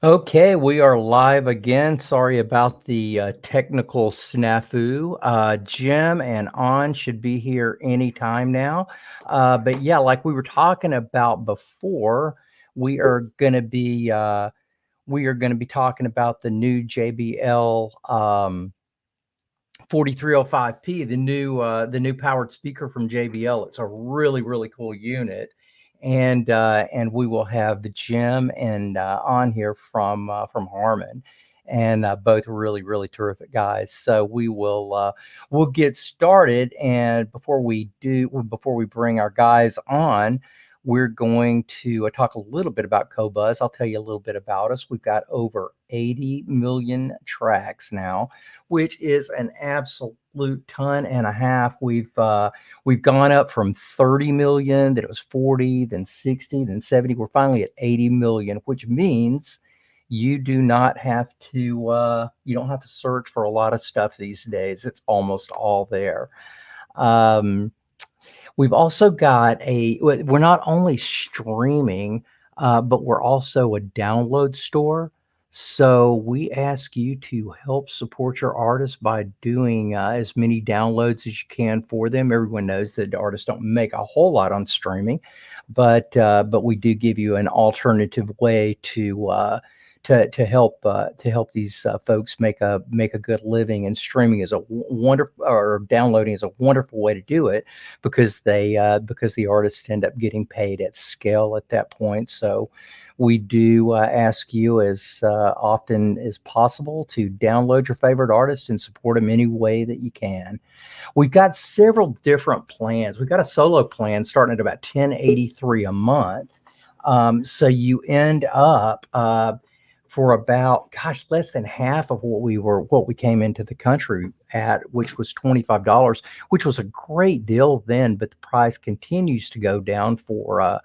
Okay, we are live again. Sorry about the technical snafu. Jim and On should be here anytime now. But yeah, like we were talking about before, we are going to be talking about the new JBL 4305P, the new powered speaker from JBL. It's a really cool unit, and we will have the Jim and on here from Harman, and both really terrific guys. So we'll get started, and before we bring our guys on, we're going to talk a little bit about Qobuz. I'll tell you a little bit about us. We've got over 80 million tracks now, which is an absolute ton and a half. We've gone up from 30 million, then it was 40, then 60, then 70. We're finally at 80 million, which means you don't have to search for a lot of stuff these days. It's almost all there. Um, we've also we're not only streaming, but we're also a download store. So we ask you to help support your artists by doing as many downloads as you can for them. Everyone knows that artists don't make a whole lot on streaming, but we do give you an alternative way to help these folks make a good living. And streaming is a wonderful, or downloading is a wonderful way to do it, because because the artists end up getting paid at scale at that point. So we do ask you as often as possible to download your favorite artists and support them any way that you can. We've got several different plans. We've got a solo plan starting at about $10.83 a month. So you end up for about, gosh, less than half of what we came into the country at, which was $25, which was a great deal then, but the price continues to go down for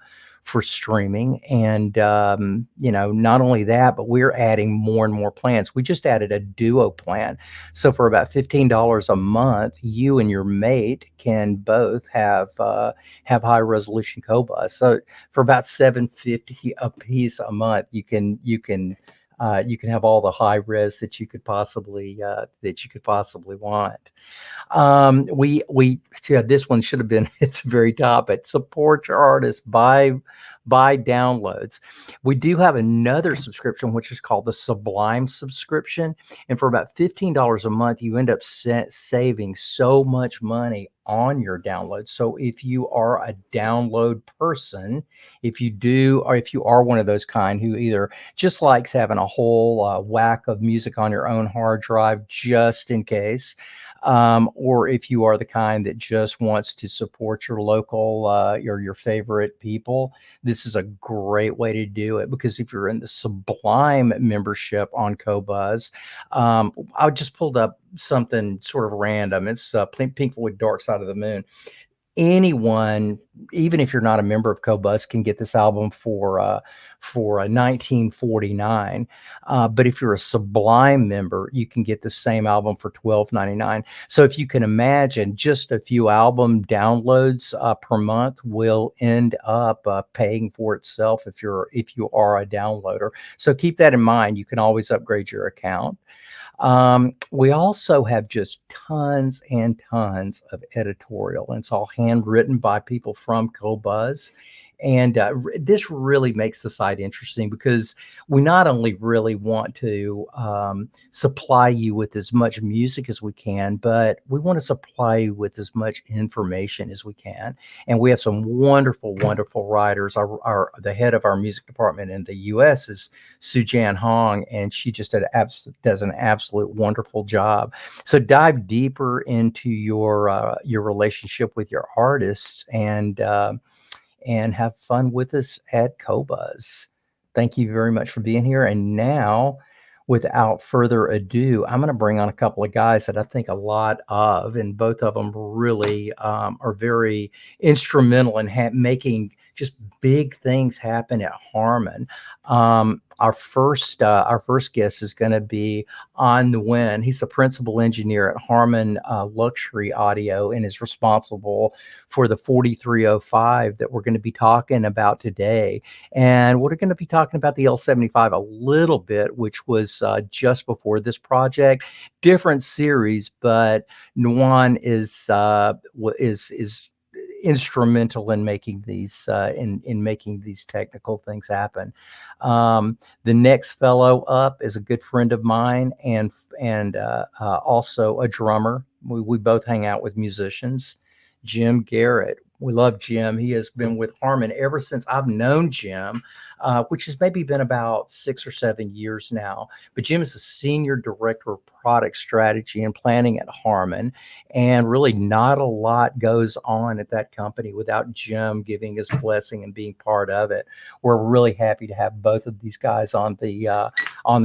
streaming. And not only that, but we're adding more and more plans. We just added a duo plan. So for about $15 a month, you and your mate can both have high resolution Qobuz. So for about $7.50 a piece a month, you can have all the high res that you could possibly want. Yeah, this one should have been at the very top. But support your artists by downloads. We do have another subscription, which is called the Sublime Subscription, and for about $15 a month, you end up saving so much money on your downloads. So if you are a download person, if you are one of those kind who either just likes having a whole whack of music on your own hard drive just in case, or if you are the kind that just wants to support your local your favorite people, this is a great way to do it. Because if you're in the Sublime membership on Qobuz, I just pulled up something sort of random. It's Pink Floyd Dark Side of the Moon. Anyone, even if you're not a member of Qobuz, can get this album for $19.49. But if you're a Sublime member, you can get the same album for $12.99. So if you can imagine, just a few album downloads per month will end up paying for itself if you are a downloader. So keep that in mind. You can always upgrade your account. We also have just tons and tons of editorial, and it's all handwritten by people from Qobuz. And this really makes the site interesting, because we not only really want to supply you with as much music as we can, but we want to supply you with as much information as we can. And we have some wonderful writers. The head of our music department in the U.S. is Sujan Hong, and she just does an absolute wonderful job. So dive deeper into your relationship with your artists, and have fun with us at Qobuz. Thank you very much for being here. And now, without further ado, I'm going to bring on a couple of guys that I think a lot of, and both of them really are very instrumental in making just big things happen at Harman. Our first guest is going to be On Nguyen. He's the principal engineer at Harman Luxury Audio and is responsible for the 4305 that we're going to be talking about today. And we're going to be talking about the L75 a little bit, which was just before this project. Different series, but Nguyen is instrumental in making these in making these technical things happen. The next fellow up is a good friend of mine and also a drummer. We both hang out with musicians. Jim Garrett. We love Jim. He has been with Harman ever since I've known Jim, which has maybe been about 6 or 7 years now. But Jim is the senior director of product strategy and planning at Harman, and really not a lot goes on at that company without Jim giving his blessing and being part of it. We're really happy to have both of these guys on the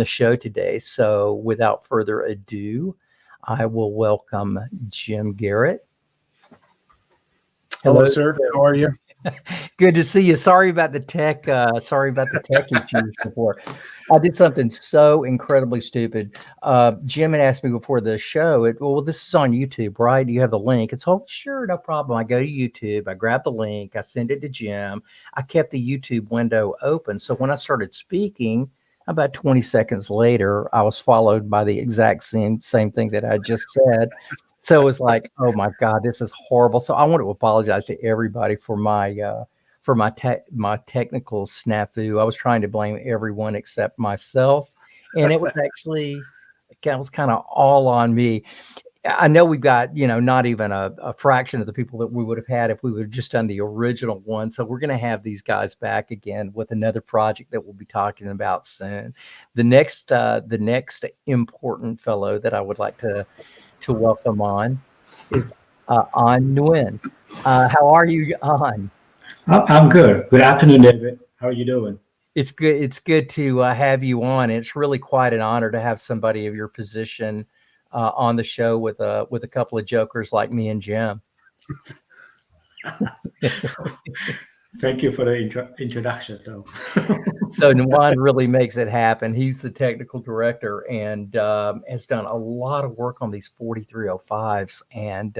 show today. So without further ado, I will welcome Jim Garrett. Hello, sir. How are you? Good to see you. Sorry about the tech issues before. I did something so incredibly stupid. Jim had asked me before the show, well, this is on YouTube, right? Do you have the link? It's, oh, sure, no problem. I go to YouTube, I grab the link, I send it to Jim. I kept the YouTube window open. So when I started speaking, about 20 seconds later, I was followed by the exact same thing that I just said. So it was like, oh my God, this is horrible. So I want to apologize to everybody for my technical snafu. I was trying to blame everyone except myself, and it was actually, it was kind of all on me. I know we've got, not even a fraction of the people that we would have had if we would have just done the original one. So we're going to have these guys back again with another project that we'll be talking about soon. The next important fellow that I would like to welcome on is On Nguyen. How are you, On? I'm good. Good afternoon, David. How are you doing? It's good. It's good to have you on. It's really quite an honor to have somebody of your position on the show with a couple of jokers like me and Jim. Thank you for the introduction, though. So Nguyen really makes it happen. He's the technical director and has done a lot of work on these 4305s. And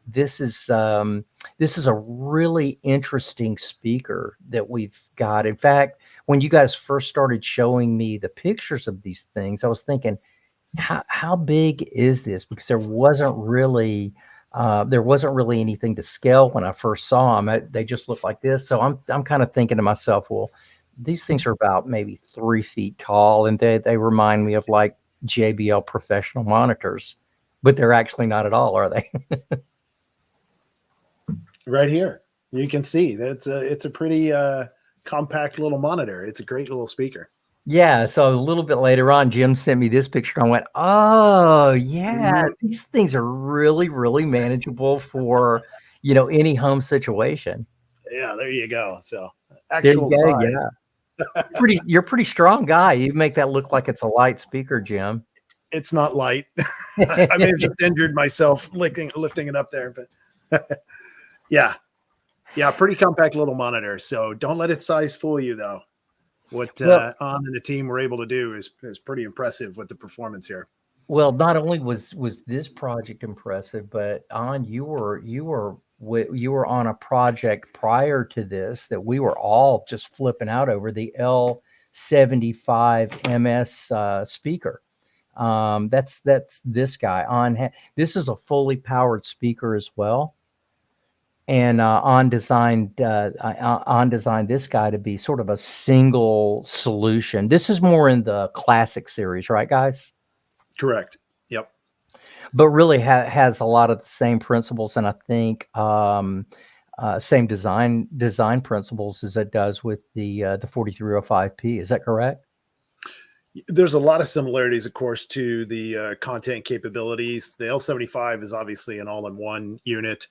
this is a really interesting speaker that we've got. In fact, when you guys first started showing me the pictures of these things, I was thinking, how big is this? Because there wasn't really anything to scale when I first saw them. They just looked like this. So I'm kind of thinking to myself, well, these things are about maybe 3 feet tall, and they remind me of like JBL professional monitors, but they're actually not at all, are they? Right here, you can see that it's a pretty compact little monitor. It's a great little speaker. Yeah, so a little bit later on, Jim sent me this picture. And I went, oh, yeah, these things are really, really manageable for, any home situation. Yeah, there you go. So actual size. Yeah. You're a pretty strong guy. You make that look like it's a light speaker, Jim. It's not light. I may have just injured myself lifting it up there, but yeah, pretty compact little monitor. So don't let its size fool you, though. What On and the team were able to do is pretty impressive with the performance here. Well, not only was this project impressive, but On, you were on a project prior to this that we were all just flipping out over, the L75 MS speaker. That's this guy On. This is a fully powered speaker as well. And On designed this guy to be sort of a single solution. This is more in the classic series, right, guys? Correct. Yep. But really has a lot of the same principles, and I think same design principles as it does with the 4305P. Is that correct? There's a lot of similarities, of course, to the content capabilities. The L75 is obviously an all-in-one unit.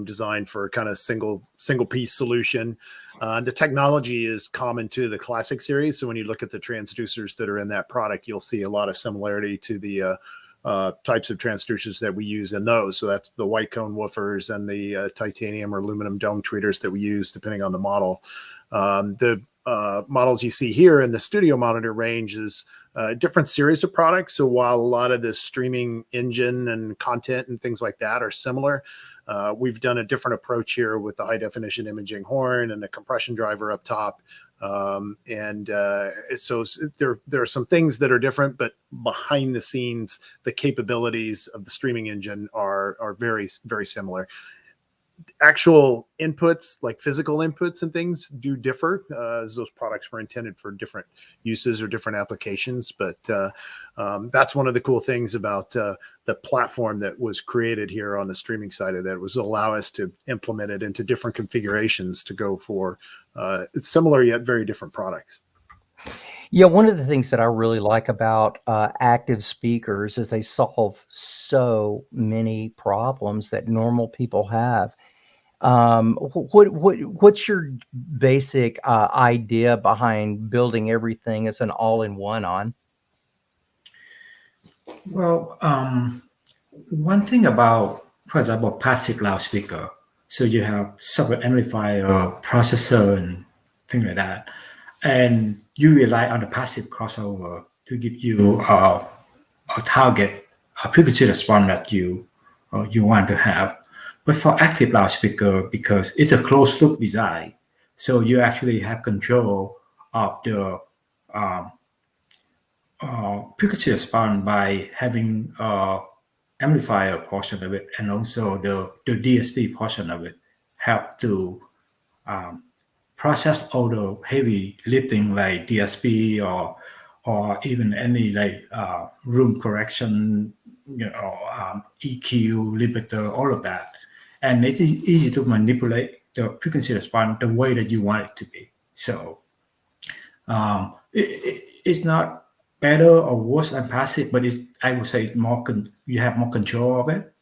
Designed for kind of single piece solution. The technology is common to the classic series. So when you look at the transducers that are in that product, you'll see a lot of similarity to the types of transducers that we use in those. So that's the white cone woofers and the titanium or aluminum dome tweeters that we use depending on the model. The models you see here in the studio monitor range is a different series of products. So while a lot of the streaming engine and content and things like that are similar, we've done a different approach here with the high definition imaging horn and the compression driver up top. So there are some things that are different, but behind the scenes, the capabilities of the streaming engine are very, very similar. Actual inputs, like physical inputs and things, do differ, as those products were intended for different uses or different applications. But that's one of the cool things about the platform that was created here on the streaming side of that, was allow us to implement it into different configurations to go for similar yet very different products. Yeah, one of the things that I really like about active speakers is they solve so many problems that normal people have. What's your basic idea behind building everything as an all-in-one on? Well, one thing about, for example, passive loudspeaker. So you have separate amplifier, processor, and things like that, and you rely on the passive crossover to give you a target, a frequency response that you want to have. But for active loudspeaker, because it's a closed loop design, so you actually have control of the frequency response by having amplifier portion of it, and also the DSP portion of it help to process all the heavy lifting like DSP or even any like room correction, EQ, limiter, all of that. And it's easy to manipulate the frequency response the way that you want it to be. So it's not better or worse than passive, but I would say you have more control of it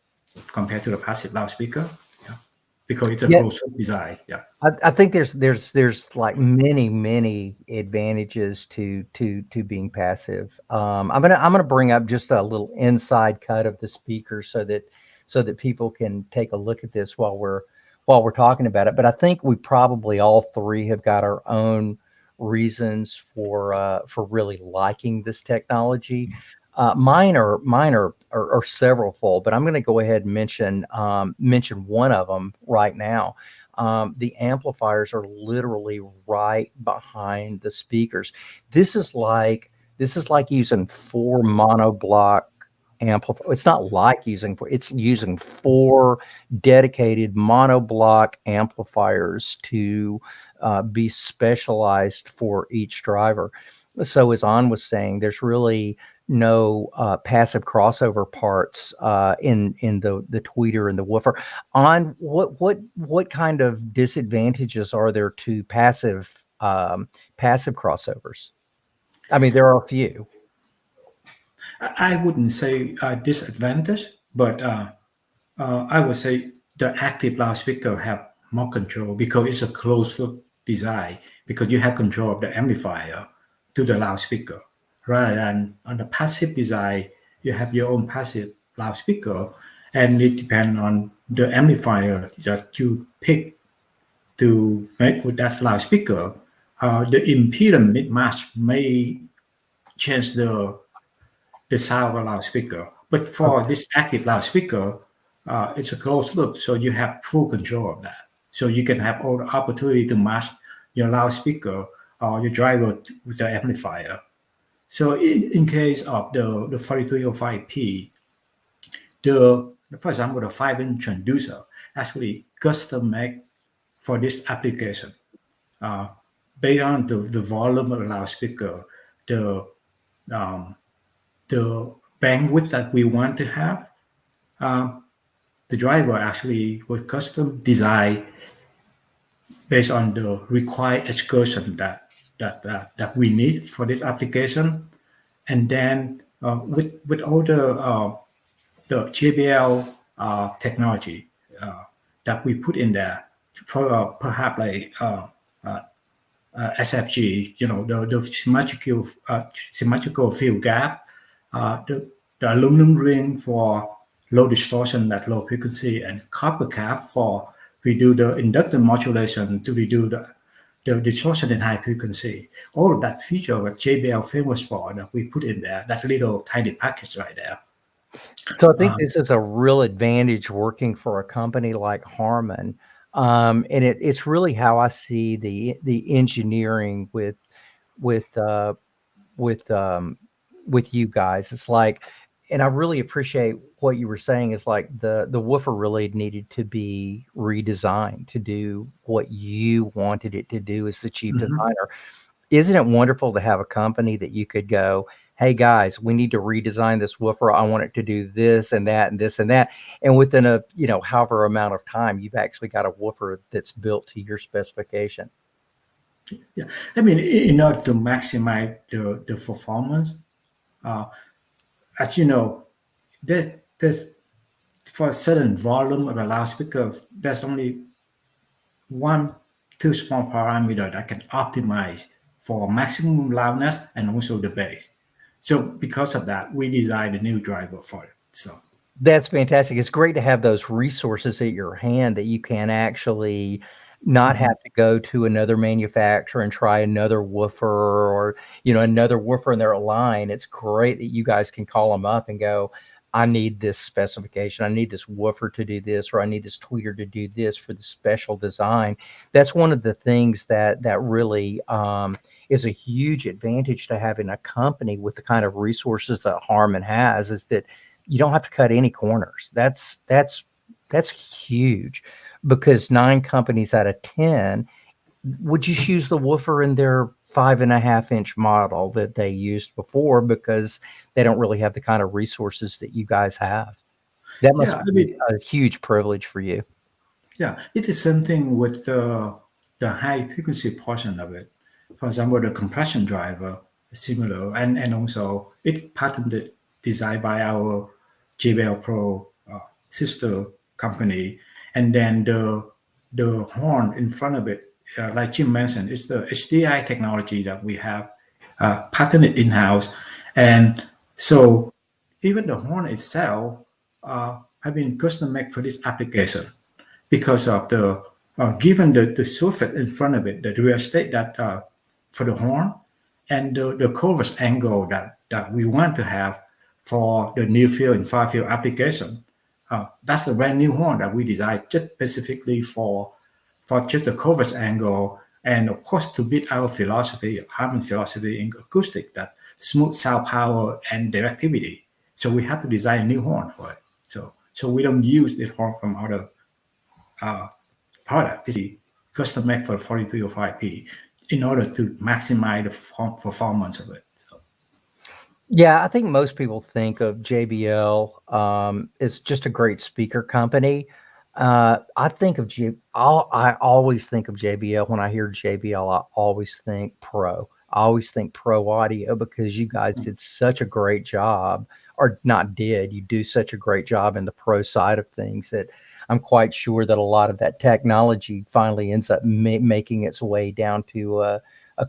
compared to the passive loudspeaker. Yeah, because it's a closed design. Yeah, I think there's like many advantages to being passive. I'm gonna bring up just a little inside cut of the speaker so that people can take a look at this while we're talking about it. But I think we probably all three have got our own reasons for really liking this technology. Mine are several fold, but I'm going to go ahead and mention one of them right now. The amplifiers are literally right behind the speakers. This is like using 4 monoblock amplifier. It's not like it's using 4 dedicated monoblock amplifiers to be specialized for each driver. So as An was saying, there's really no passive crossover parts in the tweeter and the woofer. On what kind of disadvantages are there to passive crossovers? I mean, there are a few. I wouldn't say disadvantage, but I would say the active loudspeaker have more control because it's a closed loop design, because you have control of the amplifier to the loudspeaker, rather than on the passive design, you have your own passive loudspeaker, and it depends on the amplifier that you pick to make with that loudspeaker. The impedance mismatch may change the sound of loudspeaker. But for this active loudspeaker, it's a closed loop, so you have full control of that. So you can have all the opportunity to match your loudspeaker or your driver with the amplifier. So in case of the 4305P, for example, the 5-inch transducer actually custom made for this application. Based on the volume of the loudspeaker, the bandwidth that we want to have, the driver actually was custom designed based on the required excursion that we need for this application. And then with all the JBL technology that we put in there, for perhaps like SFG, the symmetrical field gap, the the aluminum ring for low distortion at low frequency, and copper cap for we do the inductive modulation to reduce the distortion in high frequency. All of that feature what JBL famous for that we put in there, that little tiny package right there. So I think this is a real advantage working for a company like Harman. And it's really how I see the engineering with with you guys. It's like, and I really appreciate what you were saying is like the woofer really needed to be redesigned to do what you wanted it to do as the chief designer. Isn't it wonderful to have a company that you could go, hey guys, we need to redesign this woofer. I want it to do this and that and this and that. And within a, however amount of time, you've actually got a woofer that's built to your specification. Yeah, I mean, in order to maximize the performance, as you know, there's for a certain volume of a loudspeaker, there's only two small parameters that can optimize for maximum loudness and also the bass. So because of that, we designed a new driver for it. So that's fantastic. It's great to have those resources at your hand that you can actually not have to go to another manufacturer and try another woofer or, another woofer in their line. It's great that you guys can call them up and go, I need this specification. I need this woofer to do this, or I need this tweeter to do this for the special design. That's one of the things that really is a huge advantage to having a company with the kind of resources that Harman has, is that you don't have to cut any corners. That's huge, because 9 companies out of 10 would just use the woofer in their 5.5-inch model that they used before, because they don't really have the kind of resources that you guys have. That must be a huge privilege for you. Yeah, it is something with the high frequency portion of it. For example, the compression driver is similar, and also it's patented, designed by our JBL Pro sister company, and then the horn in front of it, like Jim mentioned, it's the HDI technology that we have patented in-house. And so even the horn itself have been custom made for this application because of the given the surface in front of it, the real estate that for the horn, and the coverage angle that we want to have for the near field and far field application. That's a brand new horn that we designed just specifically for just the coverage angle, and of course to beat our philosophy, Harman philosophy in acoustic, that smooth sound power and directivity. So we have to design a new horn for it. So we don't use this horn from other product. This is custom made for 4305P in order to maximize the performance of it. Yeah, I think most people think of JBL as just a great speaker company. I think of I always think of JBL. When I hear JBL, I always think Pro. I always think Pro Audio, because you guys did such a great job, or not did, you do such a great job in the Pro side of things, that I'm quite sure that a lot of that technology finally ends up making its way down to a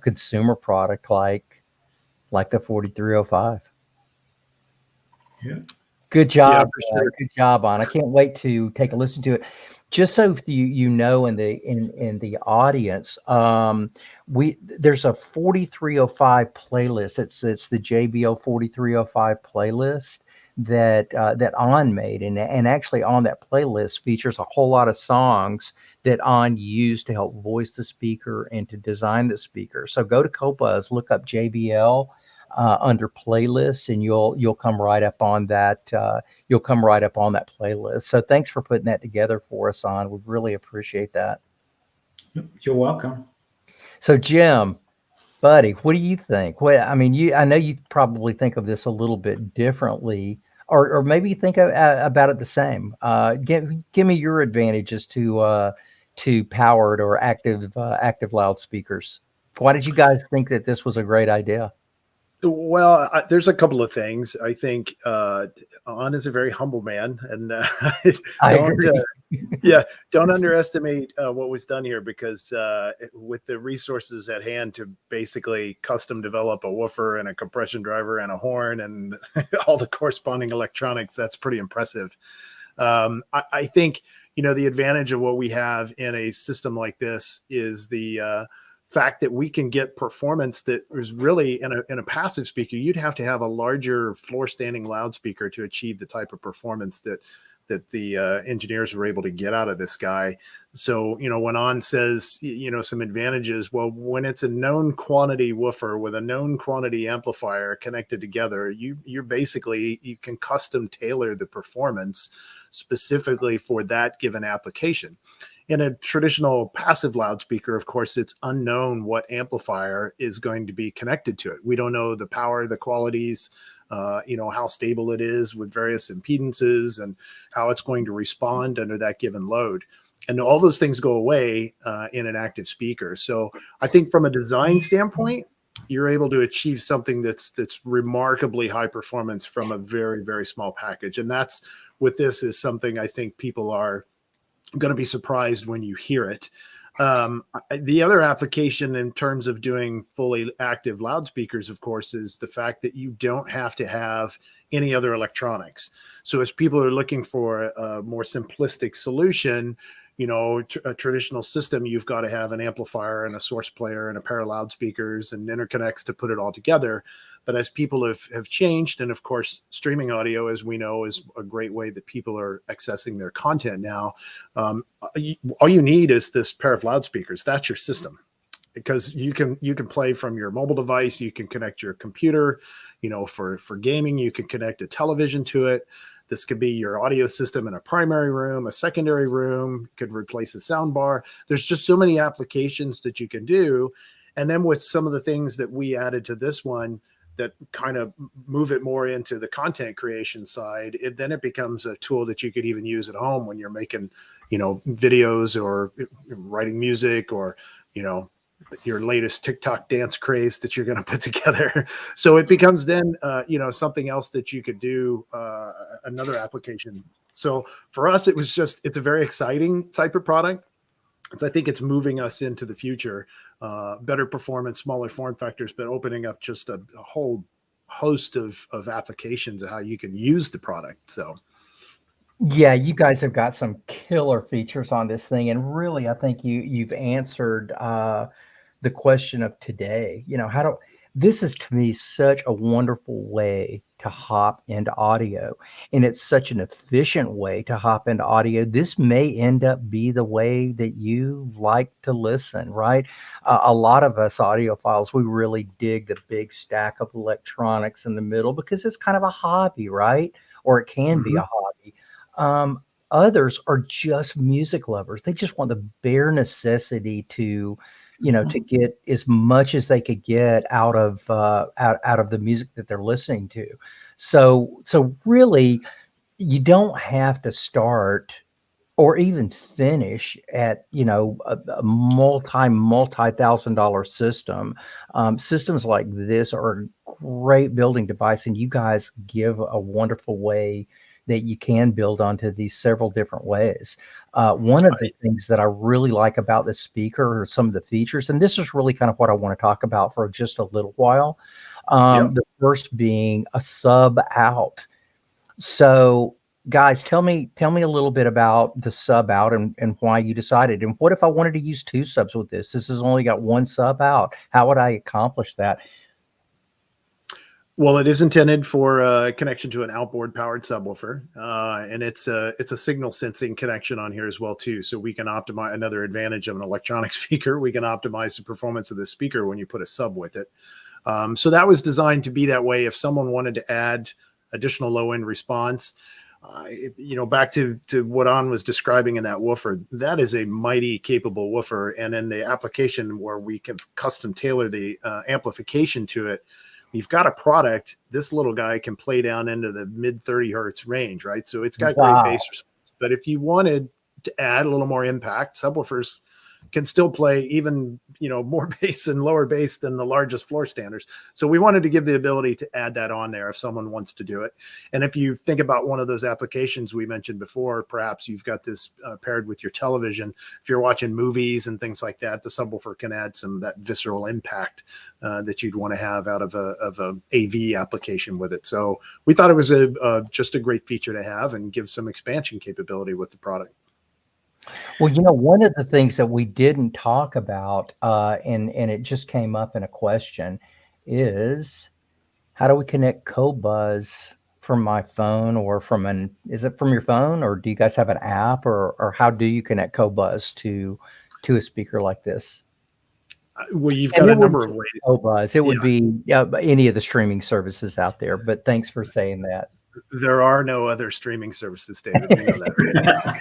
consumer product like the 4305. Yeah. Good job. Yeah, for sure. Good job, on. I can't wait to take a listen to it. Just so you know, in the audience, there's a 4305 playlist. It's the JBL 4305 playlist that On made, and actually on that playlist features a whole lot of songs that On used to help voice the speaker and to design the speaker. So go to Copaz, look up JBL under playlists, and you'll come right up on that. You'll come right up on that playlist. So thanks for putting that together for us, On. We really appreciate that. You're welcome. So Jim, buddy, what do you think? Well, I mean, I know you probably think of this a little bit differently, or maybe you think about it the same. Give me your advantages to powered or active loudspeakers. Why did you guys think that this was a great idea? Well, there's a couple of things. I think On is a very humble man, and I don't agree. don't underestimate what was done here, because with the resources at hand to basically custom develop a woofer and a compression driver and a horn and all the corresponding electronics, that's pretty impressive. I think, the advantage of what we have in a system like this is the fact that we can get performance that is really in a passive speaker. You'd have to have a larger floor standing loudspeaker to achieve the type of performance that the engineers were able to get out of this guy. So, when On says, some advantages, well, when it's a known quantity woofer with a known quantity amplifier connected together, you can custom tailor the performance specifically for that given application. In a traditional passive loudspeaker, of course, it's unknown what amplifier is going to be connected to it. We don't know the power, the qualities, how stable it is with various impedances and how it's going to respond under that given load. And all those things go away in an active speaker. So I think from a design standpoint, you're able to achieve something that's remarkably high performance from a very, very small package. And that's with this is something I think people are going to be surprised when you hear it. The other application in terms of doing fully active loudspeakers, of course, is the fact that you don't have to have any other electronics. So as people are looking for a more simplistic solution, a traditional system, you've got to have an amplifier and a source player and a pair of loudspeakers and interconnects to put it all together. But as people have changed, and of course, streaming audio, as we know, is a great way that people are accessing their content now. All you need is this pair of loudspeakers. That's your system, because you can play from your mobile device. You can connect your computer, for gaming. You can connect a television to it. This could be your audio system in a primary room, a secondary room, could replace a sound bar. There's just so many applications that you can do. And then with some of the things that we added to this one that kind of move it more into the content creation side, then it becomes a tool that you could even use at home when you're making, videos or writing music or, your latest TikTok dance craze that you're going to put together. So it becomes then, something else that you could do, another application. So for us, it's a very exciting type of product. So I think it's moving us into the future, better performance, smaller form factors, but opening up just a whole host of applications of how you can use the product. So. Yeah, you guys have got some killer features on this thing, and really, I think you've answered the question of today. This is, to me, such a wonderful way to hop into audio, and it's such an efficient way to hop into audio. This may end up be the way that you like to listen, right? A lot of us audiophiles, we really dig the big stack of electronics in the middle because it's kind of a hobby, right? Or it can be a hobby. Others are just music lovers. They just want the bare necessity to get as much as they could get out of the music that they're listening to. So really, you don't have to start or even finish at a multi-$1,000 system. Systems like this are a great building device, and you guys give a wonderful way that you can build onto these several different ways. One of the things that I really like about this speaker are some of the features, and this is really kind of what I want to talk about for just a little while. The first being a sub out. So guys, tell me a little bit about the sub out and why you decided. And what if I wanted to use two subs with this? This has only got one sub out. How would I accomplish that? Well, it is intended for connection to an outboard powered subwoofer, and it's a signal sensing connection on here as well too. So we can optimize. Another advantage of an electronic speaker, we can optimize the performance of the speaker when you put a sub with it. So that was designed to be that way. If someone wanted to add additional low end response, back to what On was describing in that woofer, that is a mighty capable woofer. And in the application where we can custom tailor the amplification to it, you've got a product. This little guy can play down into the mid 30 hertz range, right? So it's got great bass response. But if you wanted to add a little more impact, subwoofers can still play even, more bass and lower bass than the largest floor standers. So we wanted to give the ability to add that on there if someone wants to do it. And if you think about one of those applications we mentioned before, perhaps you've got this paired with your television. If you're watching movies and things like that, the subwoofer can add some of that visceral impact that you'd want to have out of a AV application with it. So we thought it was just a great feature to have and give some expansion capability with the product. Well, one of the things that we didn't talk about, and it just came up in a question, is how do we connect Qobuz from my phone or is it from your phone, or do you guys have an app, or how do you connect Qobuz to a speaker like this? Well, you've got a number of ways. Qobuz. It would be any of the streaming services out there, but thanks for saying that. There are no other streaming services, David. We know that.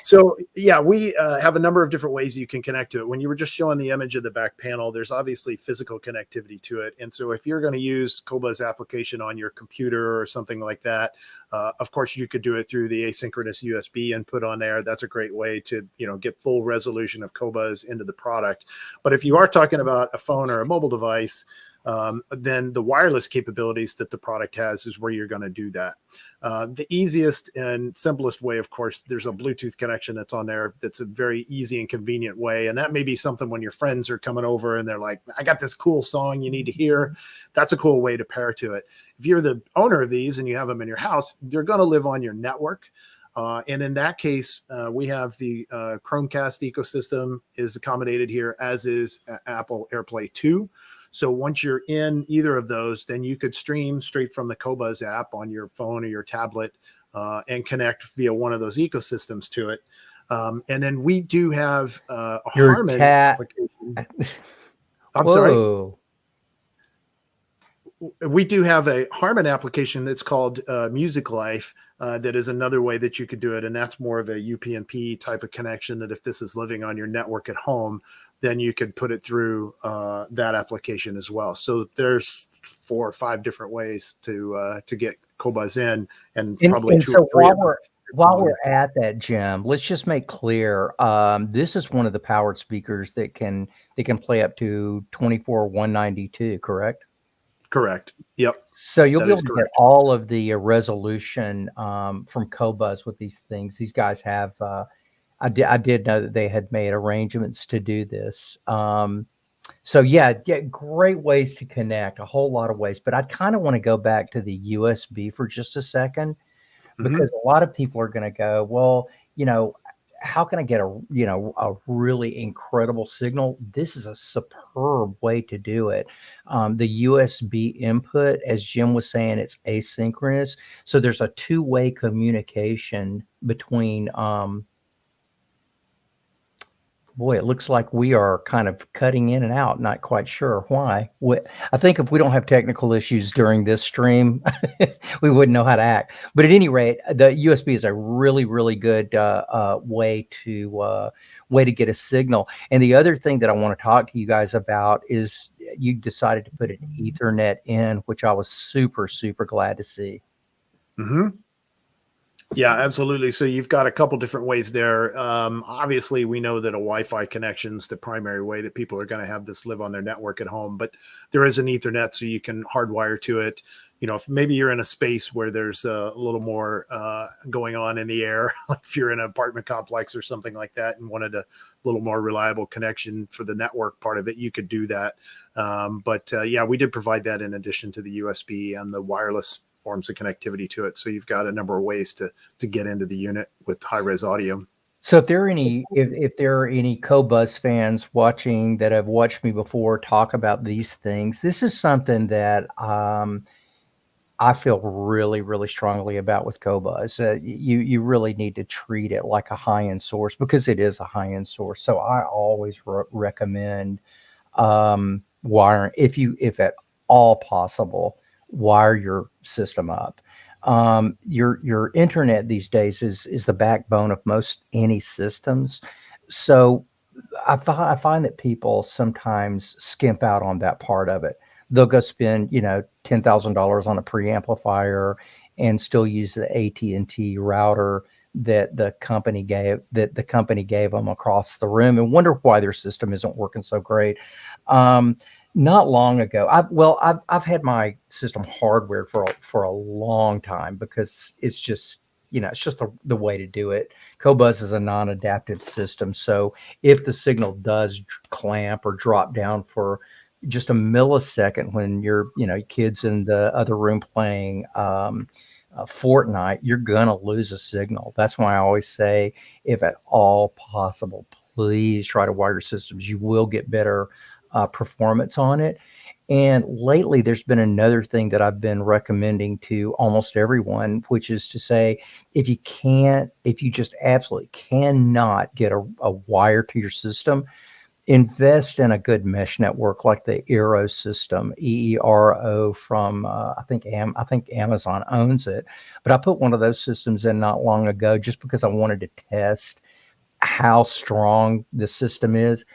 So, yeah, we have a number of different ways you can connect to it. When you were just showing the image of the back panel, there's obviously physical connectivity to it. And so if you're going to use Qobuz application on your computer or something like that, of course, you could do it through the asynchronous USB input on there. That's a great way to, get full resolution of Qobuz into the product. But if you are talking about a phone or a mobile device, then the wireless capabilities that the product has is where you're going to do that. The easiest and simplest way, of course, there's a Bluetooth connection that's on there. That's a very easy and convenient way. And that may be something when your friends are coming over and they're like, I got this cool song you need to hear. That's a cool way to pair to it. If you're the owner of these and you have them in your house, they're going to live on your network. And in that case, we have the Chromecast ecosystem is accommodated here, as is Apple AirPlay 2. So once you're in either of those, then you could stream straight from the Qobuz app on your phone or your tablet and connect via one of those ecosystems to it. And then we do have a Harman application. I'm sorry. We do have a Harman application that's called Music Life. That is another way that you could do it. And that's more of a UPnP type of connection that if this is living on your network at home, then you could put it through that application as well. So there's 4 or 5 different ways to get Qobuz in, and probably and 2 so or 3. while we're at that, Jim, let's just make clear, this is one of the powered speakers that can play up to 24,192, correct? Correct. Yep. So you'll be able to get all of the resolution from Qobuz with these things. These guys have. I did know that they had made arrangements to do this. So yeah, great ways to connect, a whole lot of ways. But I kind of want to go back to the USB for just a second, because a lot of people are going to go, well, how can I get a really incredible signal? This is a superb way to do it. The USB input, as Jim was saying, it's asynchronous. So there's a two-way communication between, boy, it looks like we are kind of cutting in and out. Not quite sure why. I think if we don't have technical issues during this stream, we wouldn't know how to act. But at any rate, the USB is a really, really good way to get a signal. And the other thing that I want to talk to you guys about is you decided to put an Ethernet in, which I was super, super glad to see. Mm-hmm. Yeah, absolutely. So you've got a couple different ways there. Obviously, we know that a Wi-Fi connection is the primary way that people are going to have this live on their network at home, but there is an Ethernet, so you can hardwire to it. If maybe you're in a space where there's a little more going on in the air, like if you're in an apartment complex or something like that and wanted a little more reliable connection for the network part of it, you could do that. But yeah, we did provide that in addition to the USB and the wireless forms of connectivity to it. So you've got a number of ways to get into the unit with high-res audio. So if there are any Qobuz fans watching that have watched me before talk about these things, this is something that I feel really, really strongly about with Qobuz. You really need to treat it like a high-end source, because it is a high-end source. So I always recommend wiring, if at all possible, wire your system up. Your internet these days is the backbone of most any systems. So I find that people sometimes skimp out on that part of it. They'll go spend $10,000 on a preamplifier and still use the AT&T router that the company gave them across the room, and wonder why their system isn't working so great. Not long ago, I've had my system hardwired for a long time, because it's just, it's just the way to do it. Qobuz is a non-adaptive system, so if the signal does clamp or drop down for just a millisecond when your kids in the other room playing Fortnite, you're gonna lose a signal. That's why I always say, if at all possible, please try to wire your systems. You will get better performance on it. And lately, there's been another thing that I've been recommending to almost everyone, which is to say, if you just absolutely cannot get a wire to your system, invest in a good mesh network like the Eero system, EERO, from I think Amazon owns it. But I put one of those systems in not long ago, just because I wanted to test how strong the system is.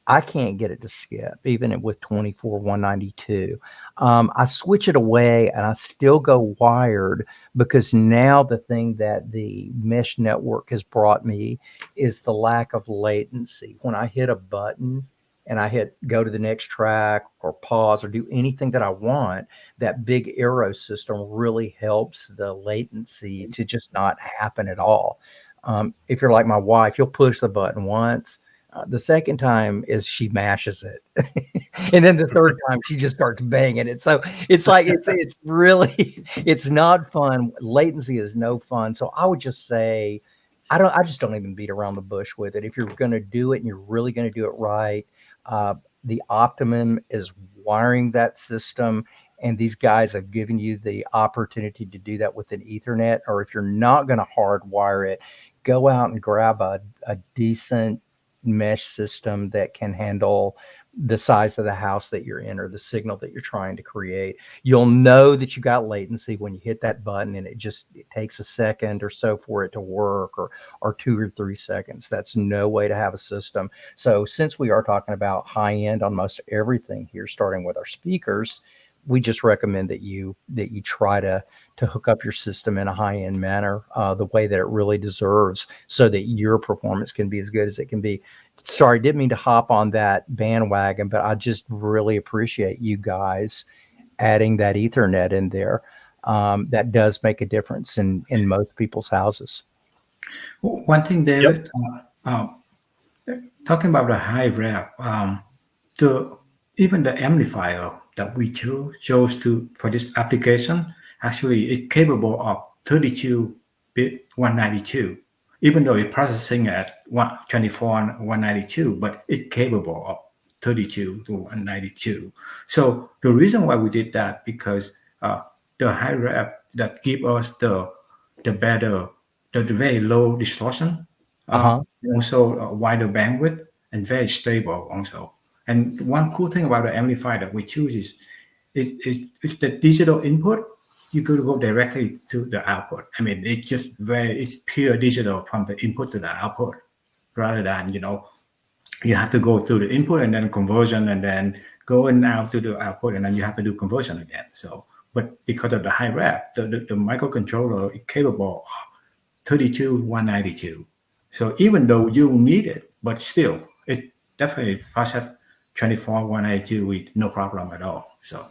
I can't get it to skip, even with 24,192. I switch it away and I still go wired, because now the thing that the mesh network has brought me is the lack of latency. When I hit a button and I hit go to the next track or pause or do anything that I want, that big Eero system really helps the latency to just not happen at all. If you're like my wife, you'll push the button once. The second time is she mashes it. And then the third time she just starts banging it. So it's like, it's really, it's not fun. Latency is no fun. So I would just say, I just don't even beat around the bush with it. If you're going to do it and you're really going to do it right, the optimum is wiring that system. And these guys have given you the opportunity to do that with an Ethernet. Or if you're not going to hardwire it, go out and grab a decent mesh system that can handle the size of the house that you're in or the signal that you're trying to create. You'll know that you got latency when you hit that button, and it takes a second or so for it to work, or 2 or 3 seconds. That's no way to have a system. So since we are talking about high end on most everything here, starting with our speakers, we just recommend that you try to hook up your system in a high-end manner, the way that it really deserves, so that your performance can be as good as it can be. Sorry, didn't mean to hop on that bandwagon, but I just really appreciate you guys adding that Ethernet in there. That does make a difference in most people's houses. One thing, David, talking about the high rep, even the amplifier that we chose for this application, actually it's capable of 32-bit 192, even though it's processing at 24,192, but it's capable of 32 to 192. So the reason why we did that, because the high rep that give us the better, the very low distortion, also a wider bandwidth, and very stable also. And one cool thing about the amplifier that we choose is the digital input. You could go directly to the output. I mean, it's pure digital from the input to the output, rather than, you have to go through the input and then conversion, and then going out to the output, and then you have to do conversion again. So, but because of the high rep, the microcontroller is capable of 32,192. So even though you need it, but still, it definitely process 24,192 with no problem at all. So,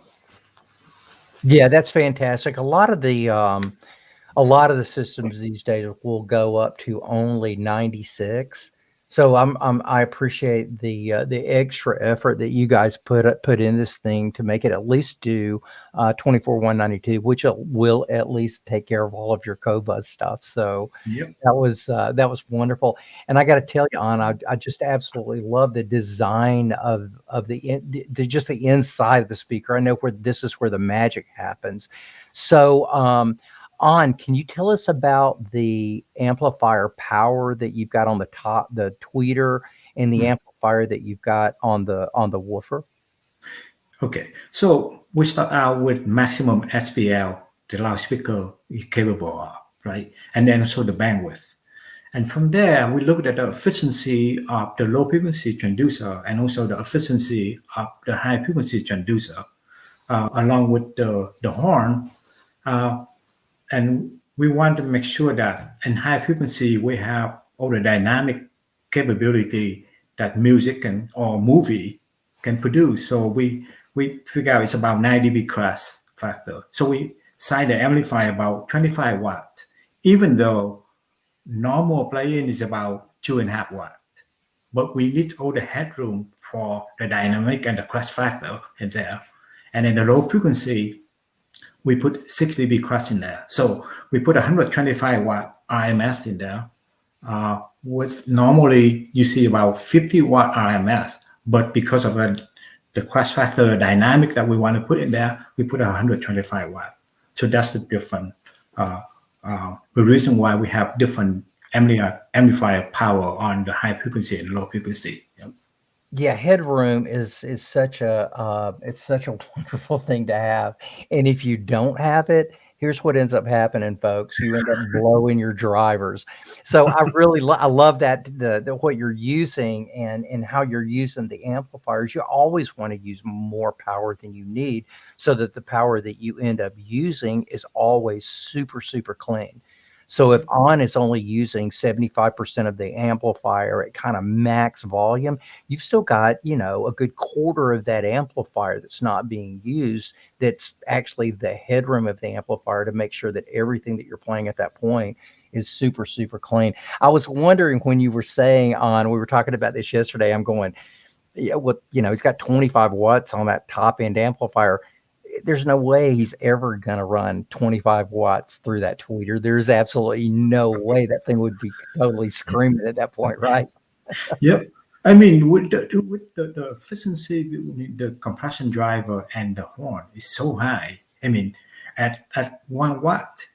yeah, that's fantastic. A lot of the systems these days will go up to only 96. So I appreciate the extra effort that you guys put in this thing to make it at least do 24,192, which will at least take care of all of your Qobuz stuff. So that was wonderful. And I got to tell you, An, I just absolutely love the design of just the inside of the speaker. I know this is where the magic happens. So can you tell us about the amplifier power that you've got on the top, the tweeter, and the amplifier that you've got on the woofer? Okay, so we start out with maximum SPL, the loudspeaker is capable of, right? And then also the bandwidth. And from there, we looked at the efficiency of the low frequency transducer and also the efficiency of the high frequency transducer, along with the horn. And we want to make sure that in high frequency we have all the dynamic capability that music or movie can produce. So we figure out it's about 9 dB crash factor. So we size the amplifier about 25 watts, even though normal play-in is about 2.5 watts. But we need all the headroom for the dynamic and the crash factor in there. And in the low frequency, we put 6 dB crash in there. So we put 125 watt RMS in there. With normally you see about 50 watt RMS, but because of the crash factor, the dynamic that we want to put in there, we put 125 watt. So that's the different, the reason why we have different amplifier power on the high frequency and low frequency. Yep. Yeah, headroom is such a it's such a wonderful thing to have, and if you don't have it, here's what ends up happening, folks. You end up blowing your drivers. So I really I love that the what you're using and how you're using the amplifiers. You always want to use more power than you need, so that the power that you end up using is always super clean. So if on is only using 75% of the amplifier at kind of max volume, you've still got, a good quarter of that amplifier that's not being used. That's actually the headroom of the amplifier to make sure that everything that you're playing at that point is super clean. I was wondering when you were saying we were talking about this yesterday, I'm going, yeah, he's got 25 watts on that top end amplifier. There's no way he's ever going to run 25 watts through that tweeter. There's absolutely no way that thing would be totally screaming at that point, right? Yep. I mean, with the efficiency, the compression driver and the horn is so high. I mean, at 1 watt,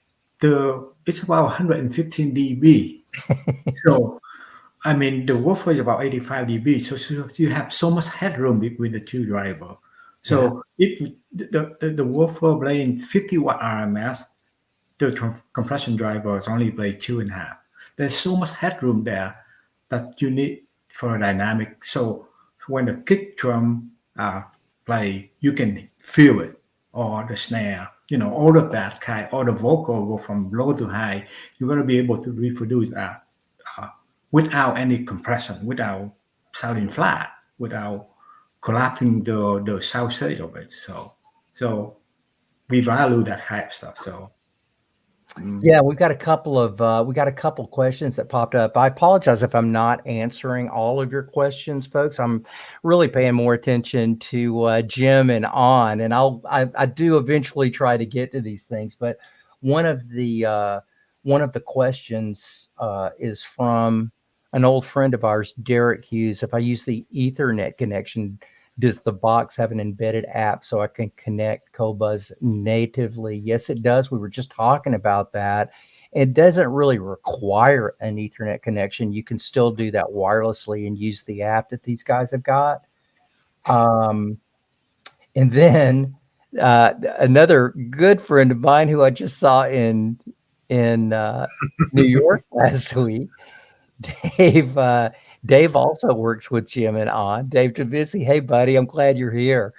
it's about 115 dB. So, I mean, the woofer is about 85 dB. So you have so much headroom between the two drivers. So if the woofer playing 50 watt RMS, the compression driver is only play 2.5. There's so much headroom there that you need for a dynamic. So when the kick drum play, you can feel it, or the snare, all of that kind, or the vocal go from low to high. You're going to be able to reproduce that without any compression, without sounding flat, without collapsing the sound state of it. So we value that kind of stuff. So yeah, we got a couple questions that popped up. I apologize if I'm not answering all of your questions, folks. I'm really paying more attention to Jim and On, and I do eventually try to get to these things. But one of the questions is from an old friend of ours, Derek Hughes. If I use the Ethernet connection, does the box have an embedded app so I can connect Qobuz natively? Yes, it does. We were just talking about that. It doesn't really require an Ethernet connection. You can still do that wirelessly and use the app that these guys have got. And then another good friend of mine who I just saw in New York last week, Dave also works with Jim and On. Dave Trevisi, hey buddy, I'm glad you're here.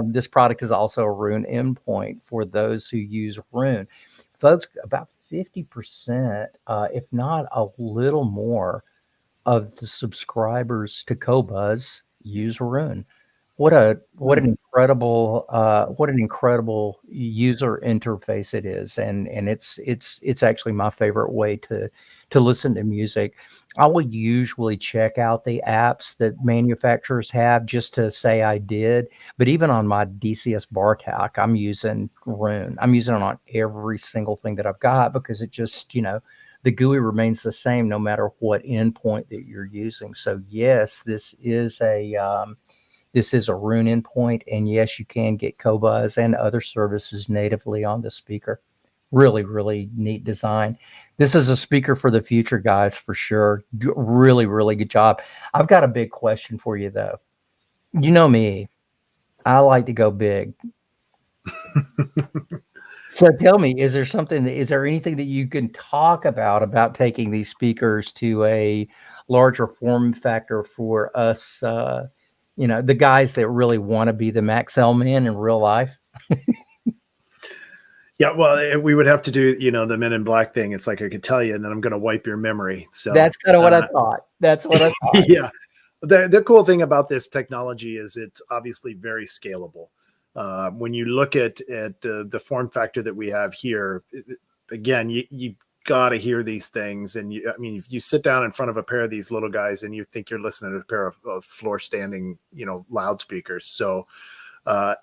This product is also a Roon endpoint for those who use Roon. Folks, about 50%, if not a little more, of the subscribers to Qobuz use Roon. What an incredible user interface it is, and it's actually my favorite way to listen to music. I will usually check out the apps that manufacturers have just to say I did, but even on my DCS Bartok, I'm using Roon. I'm using it on every single thing that I've got because it just, the GUI remains the same no matter what endpoint that you're using. So yes, this is a Roon endpoint, and yes, you can get Qobuz and other services natively on the speaker. Really neat design. This is a speaker for the future, guys, for sure. Really good job. I've got a big question for you, though. You know me, I like to go big. So tell me, is there anything that you can talk about taking these speakers to a larger form factor for us, the guys that really want to be the Maxell man in real life? Yeah, well, we would have to do, the Men in Black thing. It's like I could tell you, and then I'm going to wipe your memory. So That's kind of what I thought. That's what I thought. yeah, the cool thing about this technology is it's obviously very scalable. When you look at the form factor that we have here, again, you got to hear these things, and I mean, if you sit down in front of a pair of these little guys, and you think you're listening to a pair of floor standing, loudspeakers. So.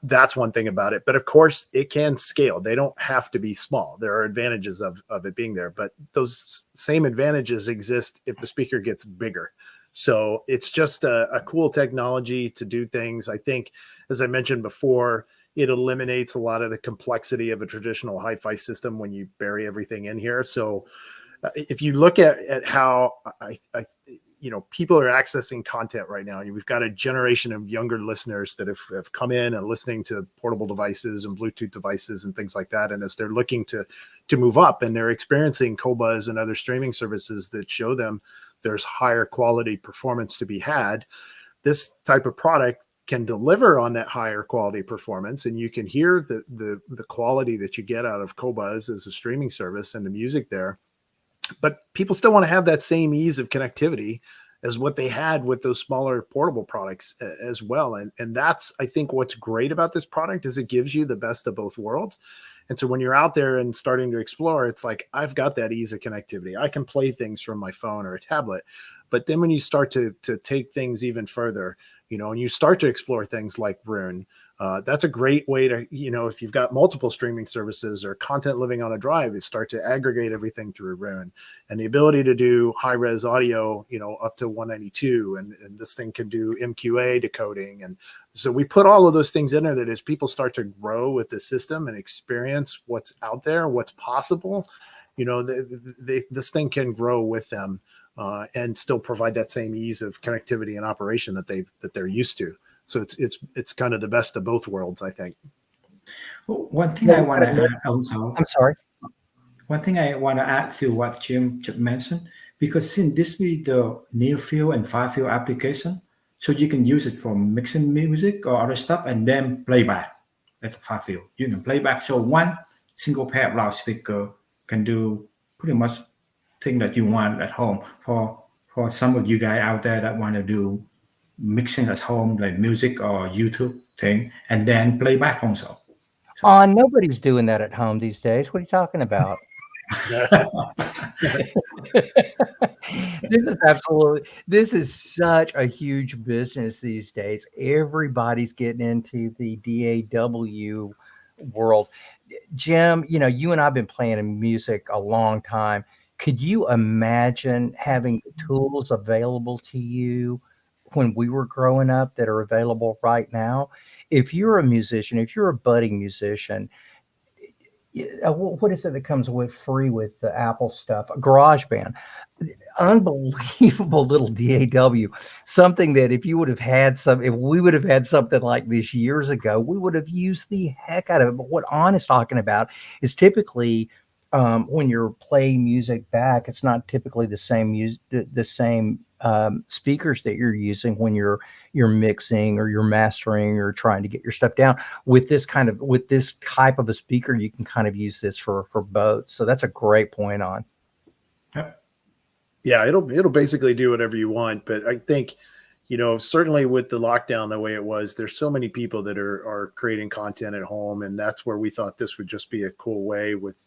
That's one thing about it. But of course, it can scale. They don't have to be small. There are advantages of it being there, but those same advantages exist if the speaker gets bigger. So it's just a cool technology to do things. I think, as I mentioned before, it eliminates a lot of the complexity of a traditional hi-fi system when you bury everything in here. So if you look at how people are accessing content right now. We've got a generation of younger listeners that have come in and listening to portable devices and Bluetooth devices and things like that. And as they're looking to move up, and they're experiencing Qobuz and other streaming services that show them there's higher quality performance to be had, this type of product can deliver on that higher quality performance. And you can hear the quality that you get out of Qobuz as a streaming service and the music there. But people still want to have that same ease of connectivity as what they had with those smaller portable products as well. And that's, I think, what's great about this product is it gives you the best of both worlds. And so when you're out there and starting to explore, it's like, I've got that ease of connectivity. I can play things from my phone or a tablet. But then when you start to take things even further, and you start to explore things like Roon, that's a great way to, if you've got multiple streaming services or content living on a drive, you start to aggregate everything through Roon, and the ability to do high res audio, up to 192. And this thing can do MQA decoding. And so we put all of those things in there that as people start to grow with the system and experience what's out there, what's possible, this thing can grow with them. And still provide that same ease of connectivity and operation that they're used to. So it's kind of the best of both worlds, I think. One thing I want to add also. I'm sorry. One thing I want to add to what Jim just mentioned, because since this is the near field and far field application, so you can use it for mixing music or other stuff and then playback at the far field. You can playback. So one single pair of loudspeaker can do pretty much thing that you want at home. For some of you guys out there that want to do mixing at home, like music or YouTube thing, and then playback also. Nobody's doing that at home these days. What are you talking about? This is such a huge business these days. Everybody's getting into the DAW world. Jim, you and I've been playing in music a long time. Could you imagine having tools available to you when we were growing up that are available right now? If you're a musician, if you're a budding musician, what is it that comes with free with the Apple stuff? GarageBand, unbelievable little DAW, something that if we would have had something like this years ago, we would have used the heck out of it. But what An is talking about is typically when you're playing music back, it's not typically the same speakers that you're using when you're mixing or you're mastering or trying to get your stuff down. With this type of a speaker, you can kind of use this for both. So that's a great point on. Yeah, it'll basically do whatever you want. But I think, certainly with the lockdown the way it was, there's so many people that are creating content at home, and that's where we thought this would just be a cool way with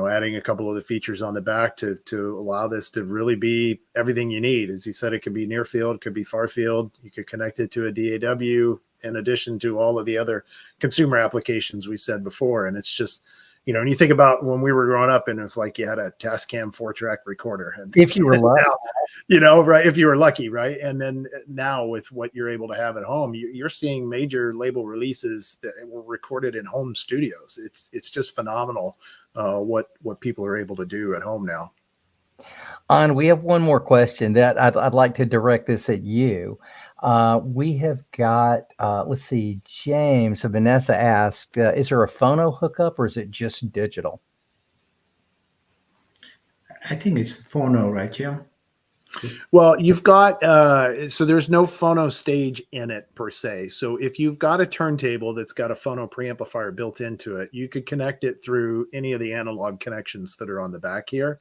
adding a couple of the features on the back to allow this to really be everything you need. As you said, it could be near field, could be far field. You could connect it to a DAW in addition to all of the other consumer applications we said before. And it's just, and you think about when we were growing up and it's like you had a Tascam 4-track recorder. And if you were lucky, right. If you were lucky, right. And then now with what you're able to have at home, you're seeing major label releases that were recorded in home studios. It's just phenomenal. What people are able to do at home now. An, we have one more question that I'd like to direct this at you. We have got, let's see, James. So Vanessa asked, is there a Phono hookup or is it just digital? I think it's Phono, right, Jim? Well, you've got so there's no phono stage in it per se. So if you've got a turntable that's got a phono preamplifier built into it, you could connect it through any of the analog connections that are on the back here.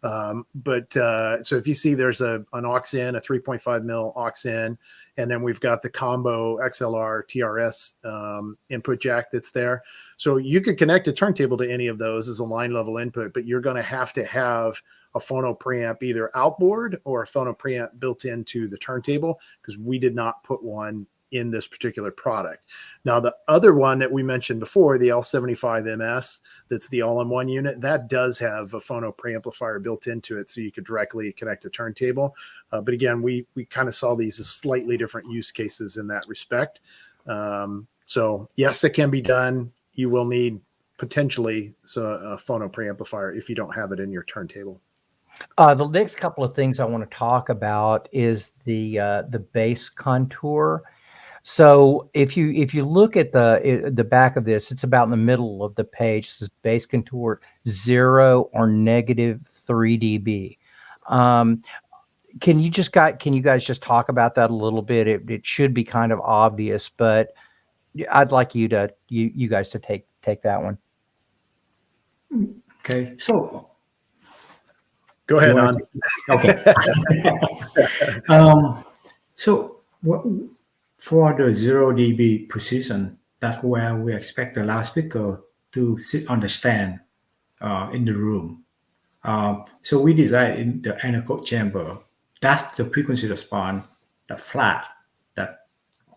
So if you see there's an aux in, a 3.5 mil aux in, and then we've got the combo XLR TRS input jack that's there. So you could connect a turntable to any of those as a line level input, but you're going to have a phono preamp either outboard or a phono preamp built into the turntable, because we did not put one in this particular product. Now, the other one that we mentioned before, the L75MS, that's the all-in-one unit, that does have a phono preamplifier built into it, so you could directly connect a turntable. But again, we kind of saw these as slightly different use cases in that respect. So yes, it can be done. You will need potentially a phono preamplifier if you don't have it in your turntable. The next couple of things I want to talk about is the bass contour. So if you look at the back of this, it's about in the middle of the page. It says bass contour 0 or -3 dB. Can you guys just talk about that a little bit? It should be kind of obvious, but I'd like you guys to take that one. Okay, so go ahead, on. Okay. So for the 0 dB position, that's where we expect the loudspeaker to sit on the stand in the room. So we designed in the anechoic chamber. That's the frequency response, the flat, that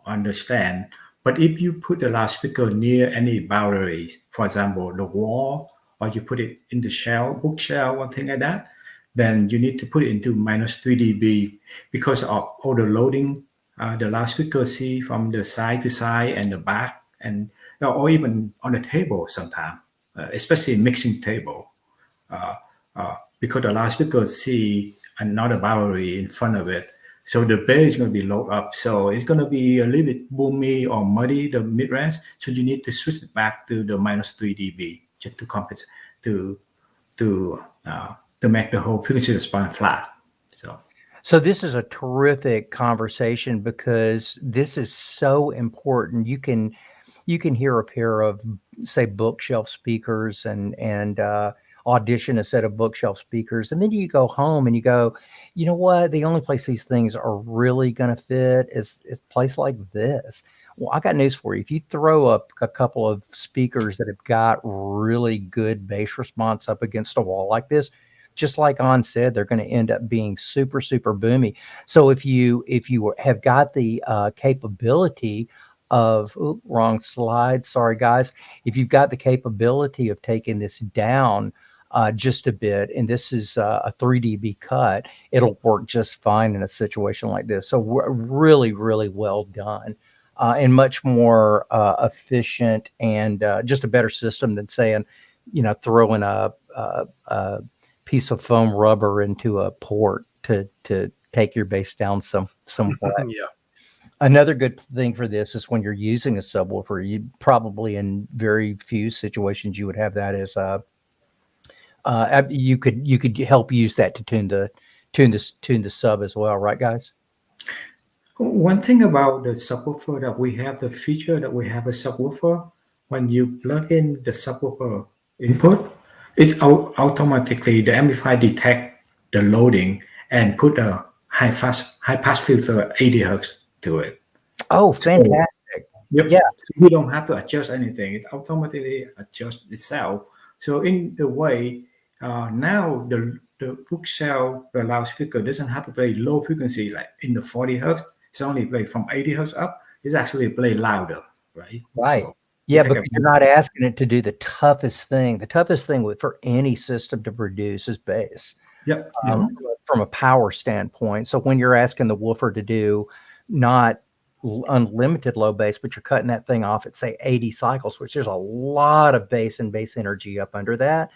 on the stand. But if you put the loudspeaker near any boundaries, for example, the wall, or you put it in the bookshelf, one thing like that, then you need to put it into -3 dB because of all the loading. The loudspeaker see from the side to side and the back, and or even on the table sometimes, especially mixing table, because the loudspeaker see another boundary in front of it. So the bass is going to be low up. So it's going to be a little bit boomy or muddy, the mid-range. So you need to switch it back to the -3 dB just to compensate, to make the whole frequency response flat. So this is a terrific conversation because this is so important. You can hear a pair of, say, bookshelf speakers and audition a set of bookshelf speakers, and then you go home and you go, you know what? The only place these things are really going to fit is a place like this. Well, I got news for you. If you throw up a couple of speakers that have got really good bass response up against a wall like this, just like On said, they're going to end up being super, super boomy. So if you have got the capability of, wrong slide, sorry guys. If you've got the capability of taking this down just a bit, and this is a 3 dB cut, it'll work just fine in a situation like this. So really, really well done. And much more efficient, and just a better system than saying, throwing a piece of foam rubber into a port to take your bass down somewhere. Yeah. Another good thing for this is when you're using a subwoofer, you probably, in very few situations, you would have that as you could help use that to tune the sub as well, right, guys? One thing about the subwoofer, that we have the feature that we have a subwoofer. When you plug in the subwoofer input, it's automatically, the amplifier detect the loading and put a high pass filter 80 hertz to it. Oh, fantastic. Yep. Yeah. So you don't have to adjust anything. It automatically adjusts itself. So in the way, now the bookshelf, the loudspeaker doesn't have to play low frequency like in the 40 hertz. It's only play from 80 hertz up. It's actually play louder, right? Right. So yeah, because you're not asking it to do the toughest thing. The toughest thing for any system to produce is bass. Yep. From a power standpoint. So when you're asking the woofer to do not unlimited low bass, but you're cutting that thing off at, say, 80 cycles, which there's a lot of bass and bass energy up under that.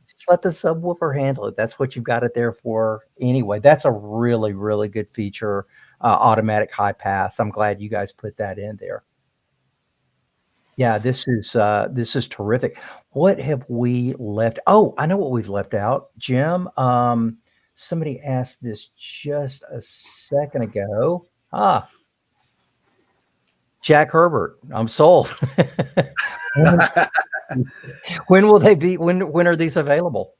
Just let the subwoofer handle it. That's what you've got it there for anyway. That's a really, really good feature. Automatic high pass. I'm glad you guys put that in there. Yeah, this is terrific. What have we left? Oh, I know what we've left out, Jim. Somebody asked this just a second ago. Jack Herbert, I'm sold. When will they be? When are these available?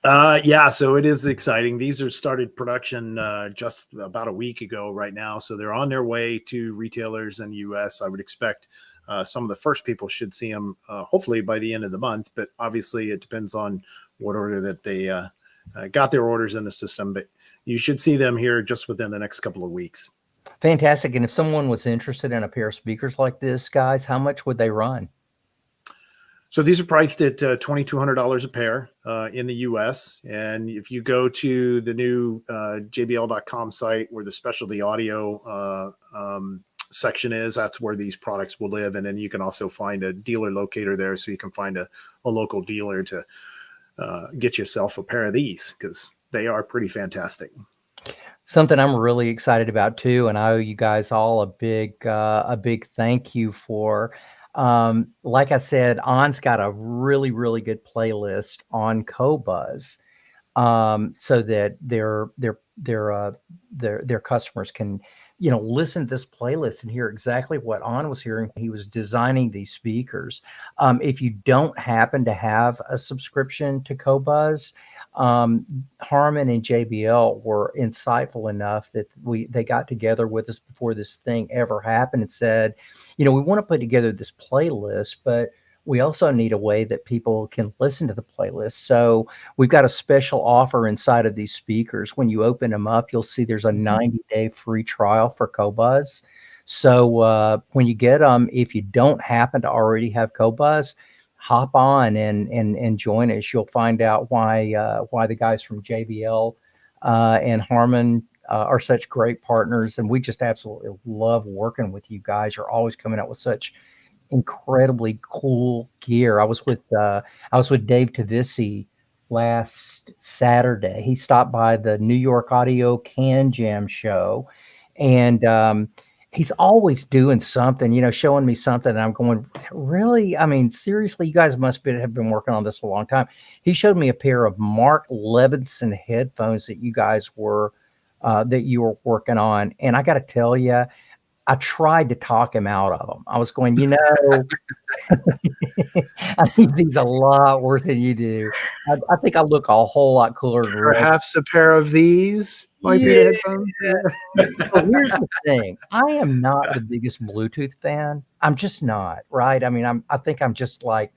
Yeah, so it is exciting. These are started production just about a week ago right now. So they're on their way to retailers in the US. I would expect some of the first people should see them hopefully by the end of the month. But obviously it depends on what order that they got their orders in the system. But you should see them here just within the next couple of weeks. Fantastic. And if someone was interested in a pair of speakers like this, guys, how much would they run? So these are priced at $2,200 a pair in the US. And if you go to the new JBL.com site where the specialty audio section is, that's where these products will live. And then you can also find a dealer locator there, so you can find a local dealer to get yourself a pair of these, because they are pretty fantastic. Something I'm really excited about too, and I owe you guys all a big thank you for. Like I said, On's got a really, really good playlist on Qobuz, so that their customers can, listen to this playlist and hear exactly what On was hearing when he was designing these speakers. If you don't happen to have a subscription to Qobuz, Harman and JBL were insightful enough that they got together with us before this thing ever happened and said, we want to put together this playlist, but we also need a way that people can listen to the playlist. So we've got a special offer inside of these speakers. When you open them up, you'll see there's a 90-day free trial for Qobuz. So when you get them, if you don't happen to already have Qobuz, hop on and join us. You'll find out why the guys from JBL and Harman are such great partners, and we just absolutely love working with you guys. You're always coming out with such incredibly cool gear. I was with Dave Tavisi last Saturday. He stopped by the New York Audio Can Jam show, and he's always doing something, showing me something. And I'm going, really? I mean, seriously, you guys have been working on this a long time. He showed me a pair of Mark Levinson headphones that you guys were working on. And I got to tell you, I tried to talk him out of them. I was going, I think these a lot worse than you do. I think I look a whole lot cooler. Perhaps a pair of these might be the headphones. So here's the thing. I am not the biggest Bluetooth fan. I'm just not, right? I mean, I think I'm just like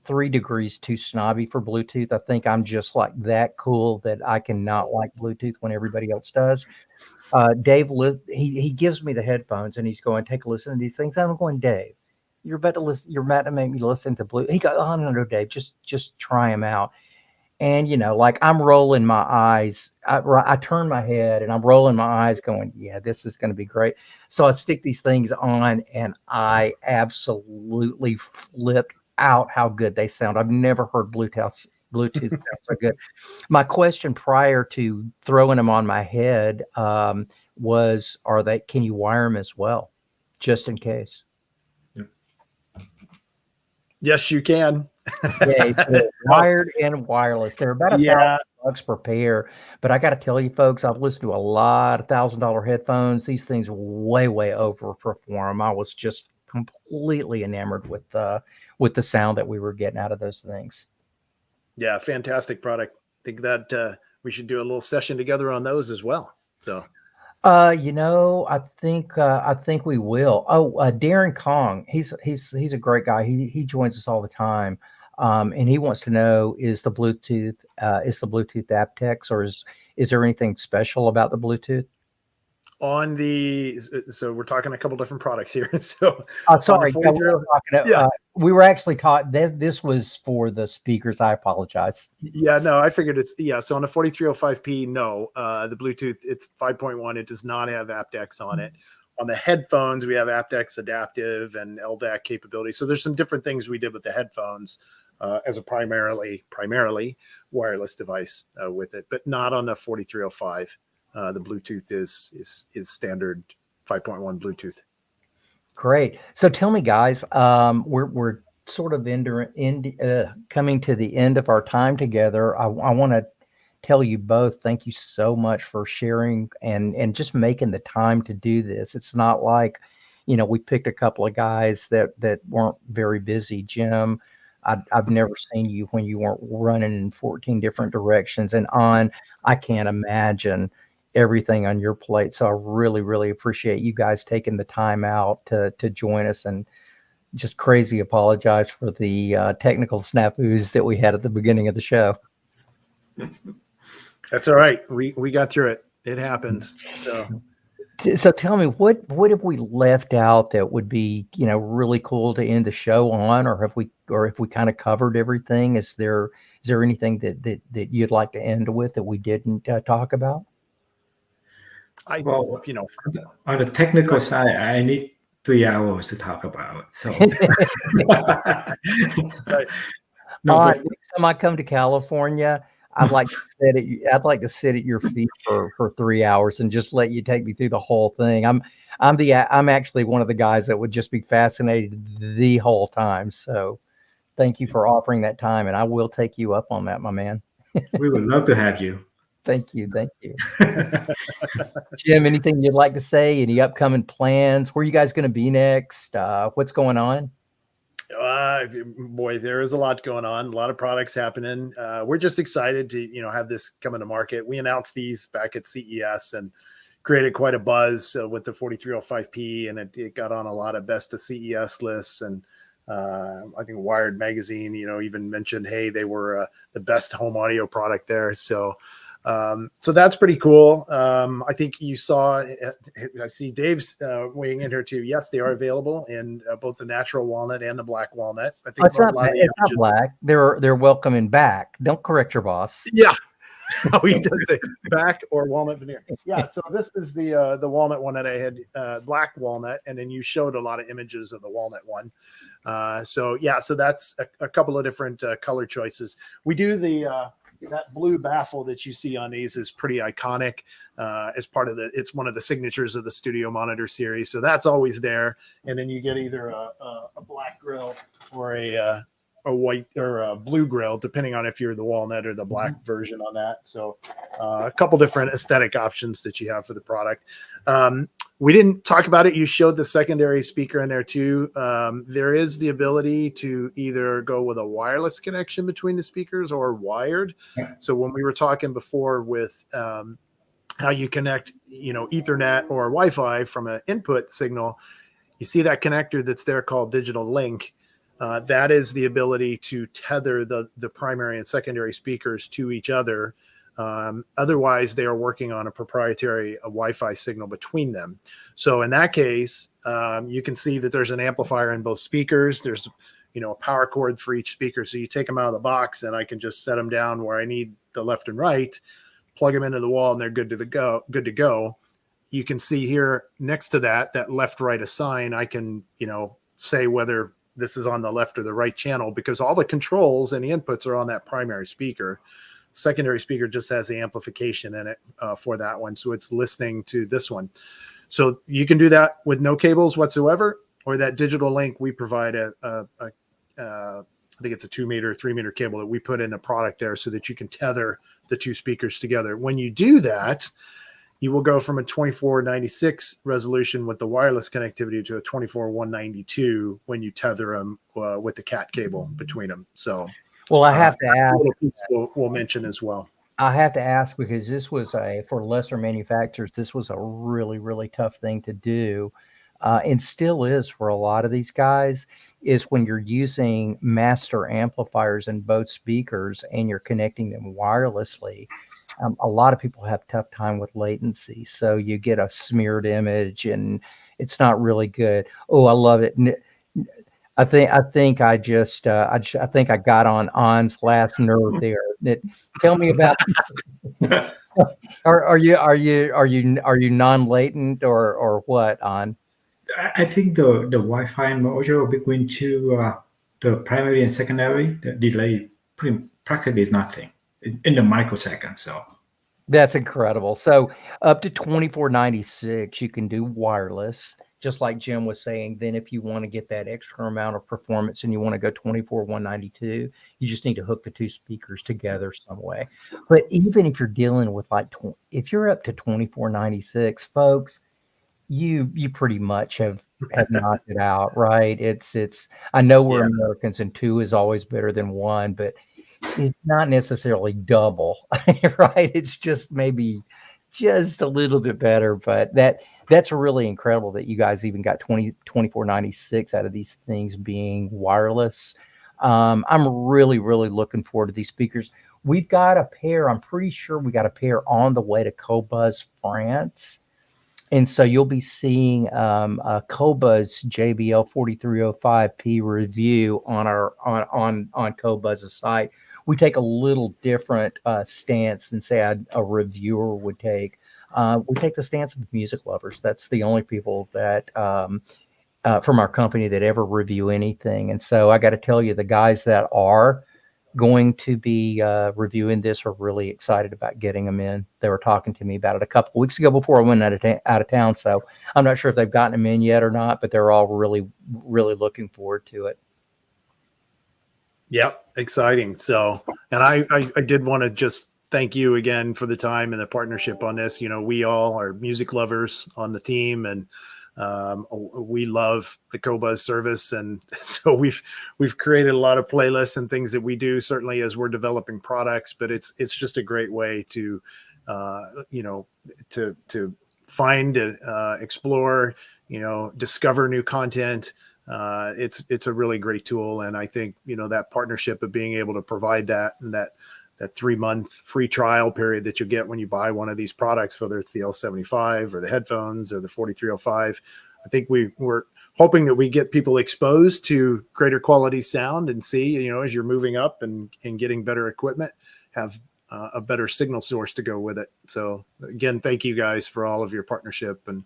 3 degrees too snobby for Bluetooth. I think I'm just like that cool that I cannot like Bluetooth when everybody else does. Dave, he gives me the headphones and he's going, take a listen to these things. I'm going, Dave, you're about to listen. You're about to make me listen to Bluetooth. He goes, oh, no, Dave, just try them out. And, like I'm rolling my eyes. I turn my head and I'm rolling my eyes going, yeah, this is going to be great. So I stick these things on and I absolutely flipped out how good they sound. I've never heard Bluetooth sound so good. My question prior to throwing them on my head was, can you wire them as well, just in case? Yes, you can. Yeah, wired and wireless. They're about $1,000 per pair. But I got to tell you, folks, I've listened to a lot of $1,000 headphones. These things way overperform. I was just completely enamored with the sound that we were getting out of those things. Yeah, fantastic product. I think that we should do a little session together on those as well. So, I think we will. Oh, Darren Kong, he's a great guy. He joins us all the time, and he wants to know, is the Bluetooth aptX, or is there anything special about the Bluetooth? So we're talking a couple different products here. So, sorry, we were actually taught this was for the speakers. I apologize. Yeah, no, I figured so on the 4305P, no, the Bluetooth, it's 5.1. It does not have aptX on it. On the headphones, we have aptX adaptive and LDAC capability. So there's some different things we did with the headphones as a primarily wireless device with it, but not on the 4305. The Bluetooth is standard 5.1 Bluetooth. Great. So tell me, guys, we're sort of coming to the end of our time together. I want to tell you both, thank you so much for sharing and just making the time to do this. It's not like, we picked a couple of guys that weren't very busy. Jim, I've never seen you when you weren't running in 14 different directions, and I can't imagine everything on your plate. So I really, really appreciate you guys taking the time out to join us, and just crazy apologize for the technical snafus that we had at the beginning of the show. That's all right. We got through it. It happens. So tell me, what have we left out that would be, really cool to end the show on, or if we kind of covered everything? Is there anything that you'd like to end with that we didn't talk about? On the technical side, I need 3 hours to talk about. So, right. Next time I come to California, I'd like to sit at your feet for 3 hours and just let you take me through the whole thing. I'm actually one of the guys that would just be fascinated the whole time. So thank you for offering that time, and I will take you up on that, my man. We would love to have you. Thank you. Jim, anything you'd like to say? Any upcoming plans? Where are you guys going to be next? What's going on? Boy, there is a lot going on. A lot of products happening. We're just excited to, have this coming to market. We announced these back at CES and created quite a buzz with the 4305P, and it got on a lot of best of CES lists. And I think Wired magazine, even mentioned, hey, they were the best home audio product there. So that's pretty cool. I think you saw, I see Dave's weighing in here too. Yes, they are available in both the natural walnut and the black walnut. I think it's not black. They're welcoming back. Don't correct your boss. Yeah. Oh, he does say back or walnut veneer. Yeah. So this is the walnut one that I had, black walnut, and then you showed a lot of images of the walnut one. So that's a couple of different color choices. We do that blue baffle that you see on these is pretty iconic as part of it's one of the signatures of the Studio Monitor series. So that's always there. And then you get either a black grill or a white or a blue grill, depending on if you're the walnut or the black version on that. So a couple different aesthetic options that you have for the product. We didn't talk about it. You showed the secondary speaker in there too. There is the ability to either go with a wireless connection between the speakers or wired. So when we were talking before with how you connect, Ethernet or Wi-Fi from an input signal, you see that connector that's there called digital link. That is the ability to tether the primary and secondary speakers to each other. Otherwise, they are working on a proprietary Wi-Fi signal between them. So in that case, you can see that there's an amplifier in both speakers. There's, a power cord for each speaker. So you take them out of the box, and I can just set them down where I need the left and right, plug them into the wall, and they're good to go. You can see here next to that left-right assign. I can, say whether this is on the left or the right channel, because all the controls and the inputs are on that primary speaker. Secondary speaker just has the amplification in it for that one. So it's listening to this one. So you can do that with no cables whatsoever, or that digital link. We provide I think it's a 2 meter, 3 meter cable that we put in the product there so that you can tether the two speakers together. When you do that, you will go from a 2496 resolution with the wireless connectivity to a 24192 when you tether them with the cat cable between them. So, well, I have to ask. We'll mention as well. I have to ask, because this was for lesser manufacturers, this was a really, really tough thing to do, and still is for a lot of these guys. Is when you're using master amplifiers in both speakers and you're connecting them wirelessly. A lot of people have a tough time with latency, so you get a smeared image, and it's not really good. Oh, I love it. I think I think I got on On's last nerve there. Tell me about. Are you non-latent or what, On? I think the Wi-Fi module between the primary and secondary, the delay practically is nothing in the microsecond. So that's incredible. So up to 2496, you can do wireless, just like Jim was saying, then if you want to get that extra amount of performance and you want to go 24-192, you just need to hook the two speakers together some way. But even if you're dealing with like, if you're up to 24-96, folks, you pretty much have knocked it out, right? It's I know we're Americans and 2 is always better than 1, but it's not necessarily double, right? It's just maybe just a little bit better, but that's really incredible that you guys even got 24-96 out of these things being wireless. I'm really, really looking forward to these speakers. We've got a pair, I'm pretty sure we got a pair on the way to Cobuzz France. And so you'll be seeing a Cobuzz JBL 4305P review on our on Cobuzz's site. We take a little different stance than say a reviewer would take. We take the stance of music lovers. That's the only people that from our company that ever review anything. And so I got to tell you, the guys that are going to be reviewing this are really excited about getting them in. They were talking to me about it a couple of weeks ago before I went out of town. So I'm not sure if they've gotten them in yet or not, but they're all really, really looking forward to it. Yep, exciting. So, and I did want to just thank you again for the time and the partnership on this. You know, we all are music lovers on the team, and we love the Cobuzz service, and so we've created a lot of playlists and things that we do certainly as we're developing products. But it's just a great way to to find, explore, discover new content. It's a really great tool, and I think that partnership of being able to provide that 3-month free trial period that you get when you buy one of these products, whether it's the L75 or the headphones or the 4305. I think we're hoping that we get people exposed to greater quality sound and see, as you're moving up and getting better equipment, have a better signal source to go with it. So again, thank you guys for all of your partnership and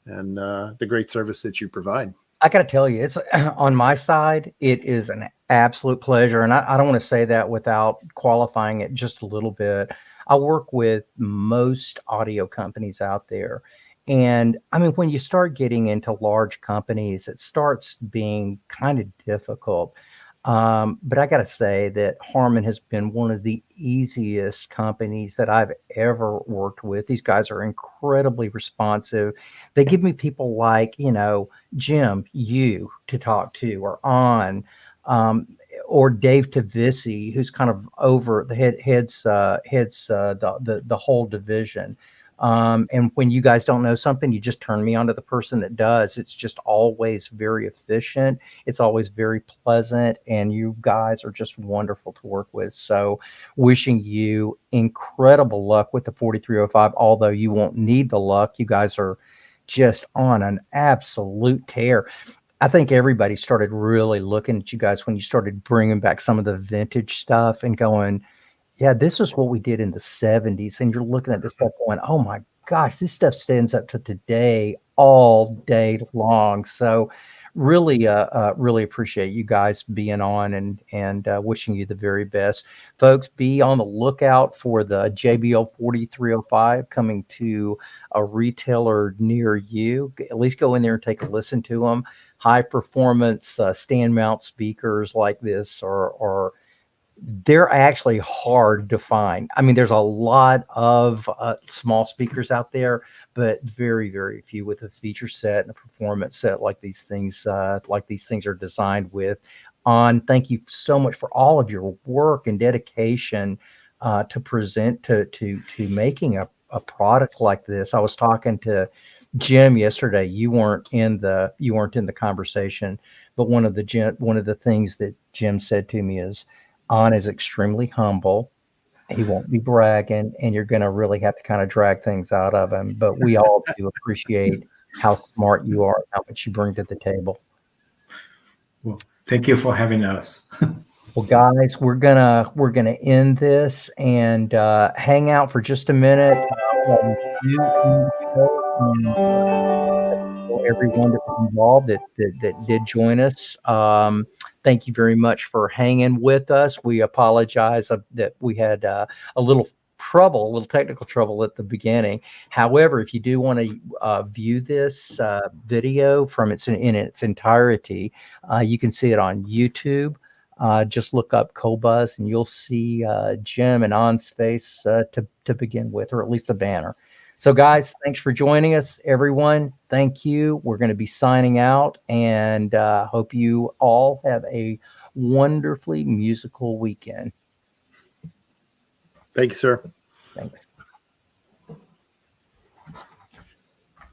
the great service that you provide. I got to tell you, it's on my side, it is an absolute pleasure. And I don't want to say that without qualifying it just a little bit. I work with most audio companies out there. And I mean, when you start getting into large companies, it starts being kind of difficult. But I got to say that Harman has been one of the easiest companies that I've ever worked with. These guys are incredibly responsive. They give me people like, Jim, you to talk to, or or Dave Tavisi, who's kind of over the heads the whole division. And when you guys don't know something, you just turn me on to the person that does. It's just always very efficient. It's always very pleasant. And you guys are just wonderful to work with. So wishing you incredible luck with the 4305, although you won't need the luck. You guys are just on an absolute tear. I think everybody started really looking at you guys when you started bringing back some of the vintage stuff and going, yeah, this is what we did in the 70s. And you're looking at this stuff going, oh my gosh, this stuff stands up to today all day long. So really, really appreciate you guys being on and wishing you the very best. Folks, be on the lookout for the JBL 4305 coming to a retailer near you. At least go in there and take a listen to them. High performance stand mount speakers like this are they're actually hard to find. I mean, there's a lot of small speakers out there, but very, very few with a feature set and a performance set like these things are designed with. Thank you so much for all of your work and dedication to present to making a product like this. I was talking to Jim yesterday. You weren't in the conversation, but one of the things that Jim said to me is, is extremely humble. He won't be bragging, and you're going to really have to kind of drag things out of him. But we all do appreciate how smart you are, how much you bring to the table. Well, thank you for having us. Well, guys, we're gonna end this and hang out for just a minute. Everyone that was involved that did join us. Thank you very much for hanging with us. We apologize that we had a little trouble, a little technical trouble at the beginning. However, if you do want to view this video from in its entirety, you can see it on YouTube. Just look up Cobuzz and you'll see Jim and On's face to begin with, or at least the banner. So guys, thanks for joining us, everyone. Thank you. We're going to be signing out, and hope you all have a wonderfully musical weekend. Thank you, sir. Thanks.